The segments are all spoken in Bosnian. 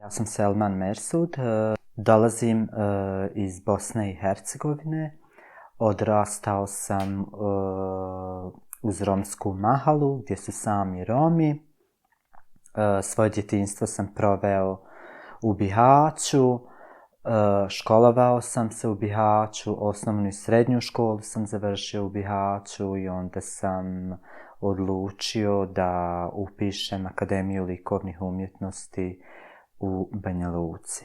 Ja sam Selman Mersud, dolazim iz Bosne i Hercegovine. Odrastao sam uz romsku mahalu gdje su sami Romi. Svoje djetinjstvo sam proveo u Bihaću, školovao sam se u Bihaću, osnovnu i srednju školu sam završio u Bihaću i onda sam odlučio da upišem Akademiju likovnih umjetnosti u Banja Luci.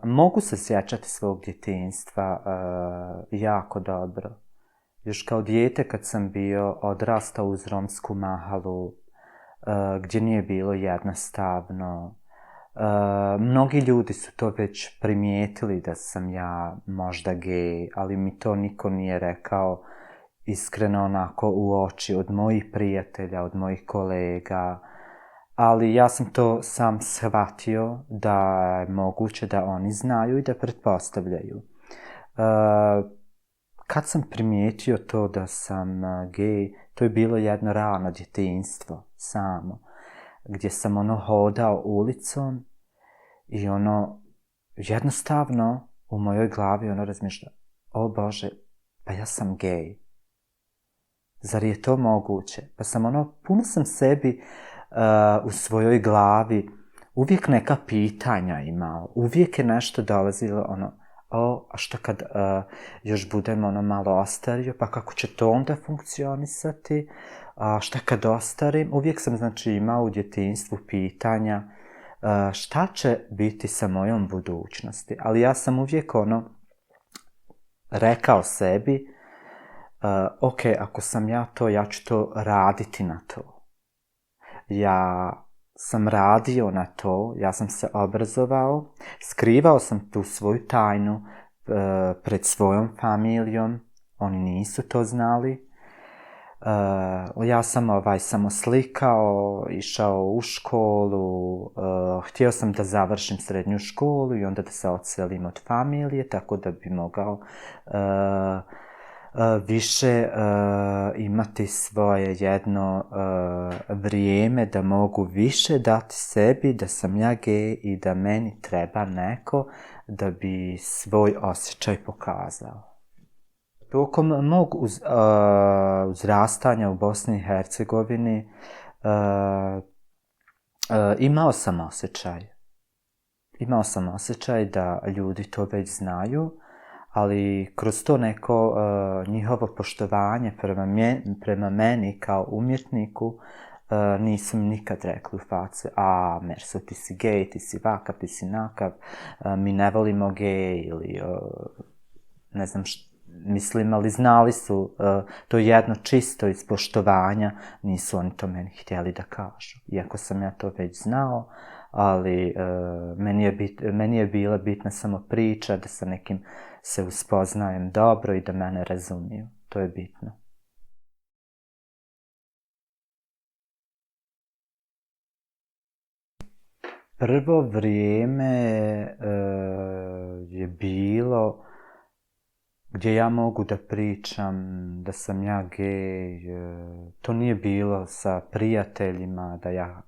Mogu se sjećati svog djetinjstva jako dobro. Još kao dijete kad sam bio odrastao uz romsku mahalu, gdje nije bilo jednostavno. Mnogi ljudi su to već primijetili da sam ja možda gej, ali mi to niko nije rekao iskreno onako u oči od mojih prijatelja, od mojih kolega. Ali ja sam to sam shvatio da je moguće da oni znaju i da pretpostavljaju. Kad sam primijetio to da sam gej, to je bilo jedno rano djetinjstvo, samo, gdje sam hodao ulicom i jednostavno u mojoj glavi razmišlja, o Bože, pa ja sam gej. Zar je to moguće? Pa sam puno sam sebi u svojoj glavi uvijek neka pitanja imao, uvijek je nešto dolazilo a što kad još budem malo ostario, pa kako će to onda funkcionisati, šta kad ostarim, uvijek sam imao u djetinjstvu pitanja šta će biti sa mojom budućnosti, ali ja sam uvijek rekao sebi, ok, ako sam ja to, ja ću to raditi na to. Ja sam radio na to, ja sam se obrazovao, skrivao sam tu svoju tajnu pred svojom familijom, oni nisu to znali. Ja sam samo slikao, išao u školu, htio sam da završim srednju školu i onda da se odselim od familije, tako da bi mogao više imati svoje jedno vrijeme, da mogu više dati sebi, da sam ja gej i da meni treba neko da bi svoj osjećaj pokazao. Tokom mog uzrastanja u Bosni i Hercegovini imao sam osjećaj da ljudi to već znaju, ali kroz to neko njihovo poštovanje prema meni kao umjetniku nisu mi nikad rekli u facu, Mersud, ti si gej, ti si vakav, ti si nakav, mi ne volimo gej ili ne znam što. Mislim, ali znali su to jedno čisto iz poštovanja, nisu oni to meni htjeli da kažu. Iako sam ja to već znao, ali meni je bila bitna samo priča, da sa nekim se uspoznajem dobro i da mene razumiju. To je bitno. Prvo vrijeme je bilo gdje ja mogu da pričam da sam ja gej, to nije bilo sa prijateljima da ja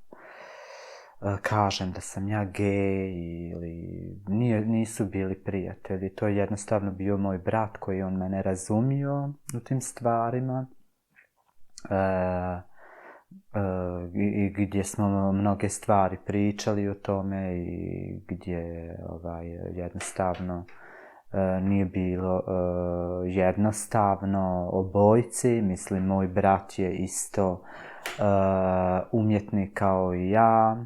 kažem da sam ja gej ili nisu bili prijatelji, to je jednostavno bio moj brat koji on mene razumio u tim stvarima i gdje smo mnoge stvari pričali o tome i gdje jednostavno nije bilo jednostavno obojici. Mislim, moj brat je isto umjetnik kao i ja.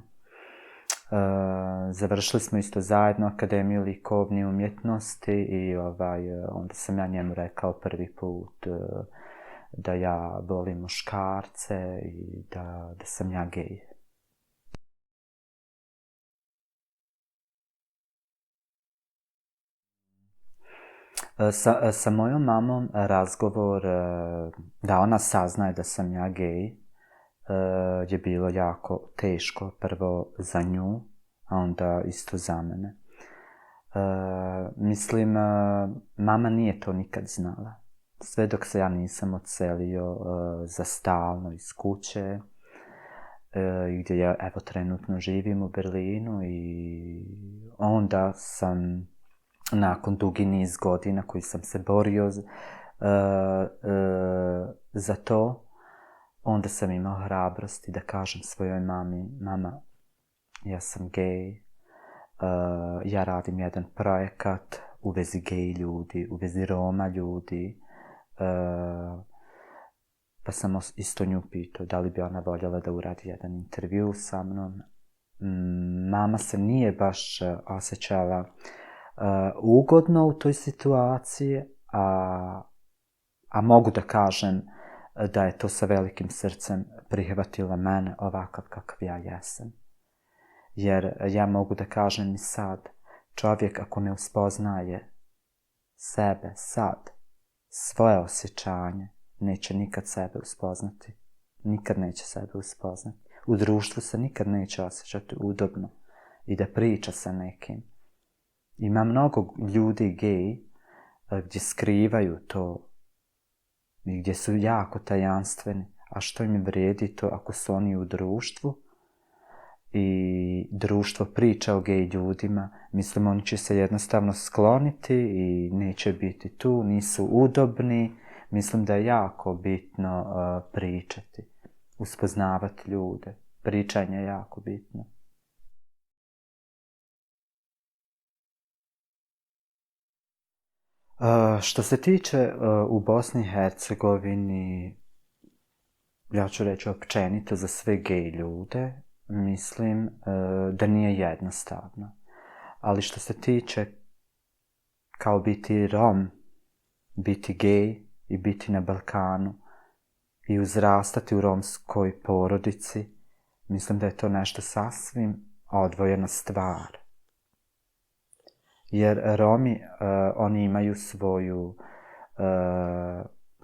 Završili smo isto zajedno Akademiju likovnih umjetnosti i onda sam ja njemu rekao prvi put da ja volim muškarce i da sam ja gej. Sa mojom mamom razgovor da ona saznaje da sam ja gej je bilo jako teško, prvo za nju, a onda isto za mene. Mislim, mama nije to nikad znala. Sve dok se ja nisam odselio za stalno iz kuće, gdje ja evo trenutno živim u Berlinu, i onda sam nakon dugi niz godina koji sam se borio za to, onda sam imao hrabrosti da kažem svojoj mami: mama, ja sam gej, ja radim jedan projekat u vezi gej ljudi, u vezi Roma ljudi, pa sam isto nju pitao da li bi ona voljela da uradi jedan intervju sa mnom. Mama se nije baš osjećala ugodno u toj situaciji, a mogu da kažem da je to sa velikim srcem prihvatila mene ovakav kakav ja jesam. Jer ja mogu da kažem i sad, čovjek ako ne uspoznaje sebe sad, svoje osjećanje, neće nikad sebe uspoznati. Nikad neće sebe uspoznati. U društvu se nikad neće osjećati udobno i da priča sa nekim. Ima mnogo ljudi gej gdje skrivaju to i gdje su jako tajanstveni, a što im vrijedi to ako su oni u društvu i društvo priča o gej ljudima, mislim oni će se jednostavno skloniti i neće biti tu, nisu udobni. Mislim da je jako bitno pričati, uspoznavati ljude. Pričanje je jako bitno. Što se tiče u Bosni i Hercegovini, ja ću reći općenito za sve gej ljude, mislim da nije jednostavno. Ali što se tiče kao biti Rom, biti gej i biti na Balkanu i uzrastati u romskoj porodici, mislim da je to nešto sasvim odvojena stvar. Jer Romi, oni imaju svoju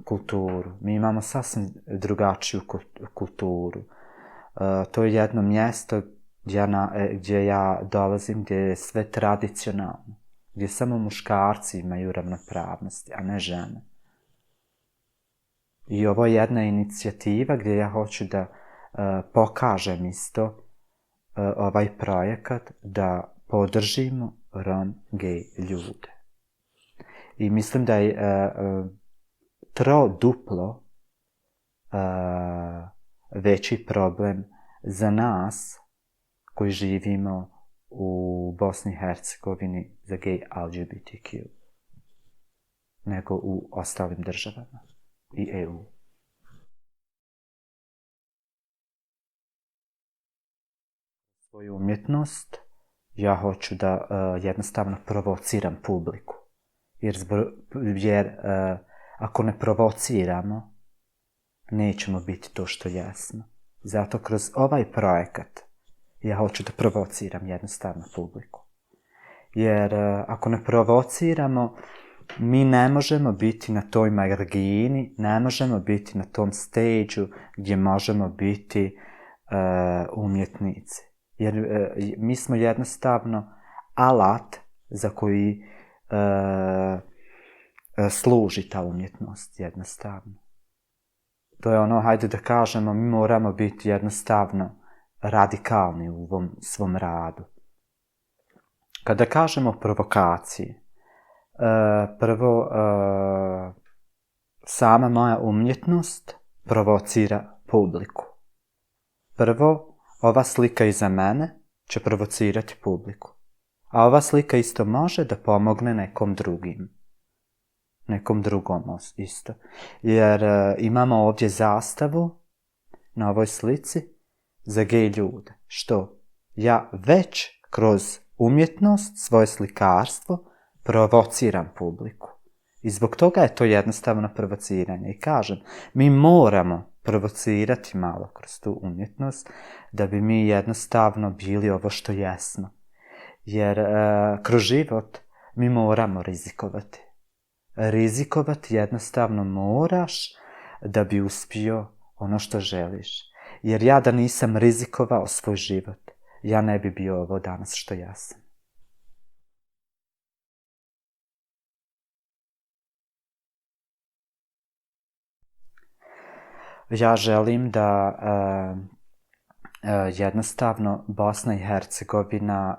kulturu. Mi imamo sasvim drugačiju kulturu. To je jedno mjesto gdje ja dolazim, gdje je sve tradicionalno. Gdje samo muškarci imaju ravnopravnosti, a ne žene. I ovo je jedna inicijativa gdje ja hoću da pokažem isto ovaj projekat, da podržimo Rom gej ljude. I mislim da je duplo veći problem za nas koji živimo u Bosni i Hercegovini za gej LGBTQ nego u ostalim državama i EU. Svoju umjetnost ja hoću da jednostavno provociram publiku. Jer ako ne provociramo, nećemo biti to što jesmo. Zato kroz ovaj projekat ja hoću da provociram jednostavno publiku. Jer ako ne provociramo, mi ne možemo biti na toj margini, ne možemo biti na tom stage-u gdje možemo biti umjetnici. Jer mi smo jednostavno alat za koji služi ta umjetnost jednostavno. To je ono, hajde da kažemo, mi moramo biti jednostavno radikalni u ovom svom radu. Kada kažemo provokacije, prvo, sama moja umjetnost provocira publiku. Prvo, ova slika iza mene će provocirati publiku. A ova slika isto može da pomogne nekom drugom isto. Jer imamo ovdje zastavu na ovoj slici za gej ljude. Što? Ja već kroz umjetnost, svoje slikarstvo, provociram publiku. I zbog toga je to jednostavno provociranje. I kažem, mi moramo provocirati malo kroz tu umjetnost da bi mi jednostavno bili ovo što jesmo. Jer kroz život mi moramo rizikovati. Rizikovati jednostavno moraš da bi uspio ono što želiš. Jer ja da nisam rizikovao svoj život, ja ne bi bio ovo danas što jesam. Ja želim da jednostavno Bosna i Hercegovina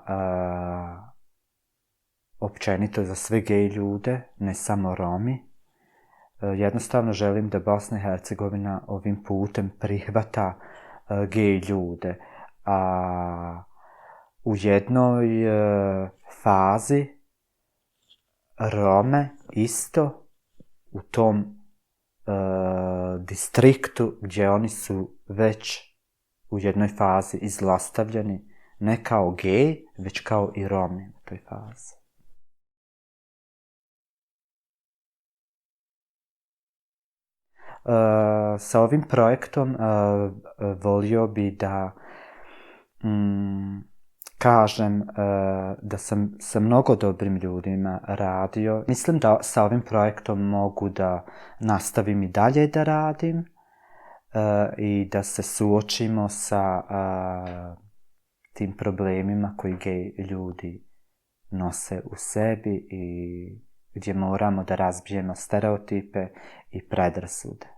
općenito za sve gej ljude, ne samo Romi, jednostavno želim da Bosna i Hercegovina ovim putem prihvata gej ljude. A u jednoj fazi Rome isto u tom distriktu gdje oni su već u jednoj fazi izlostavljeni, ne kao gej, već kao i Romi u toj fazi. Sa ovim projektom volio bi da kažem da sam sa mnogo dobrim ljudima radio. Mislim da sa ovim projektom mogu da nastavim i dalje da radim i da se suočimo sa tim problemima koji gej ljudi nose u sebi i gdje moramo da razbijemo stereotipe i predrasude.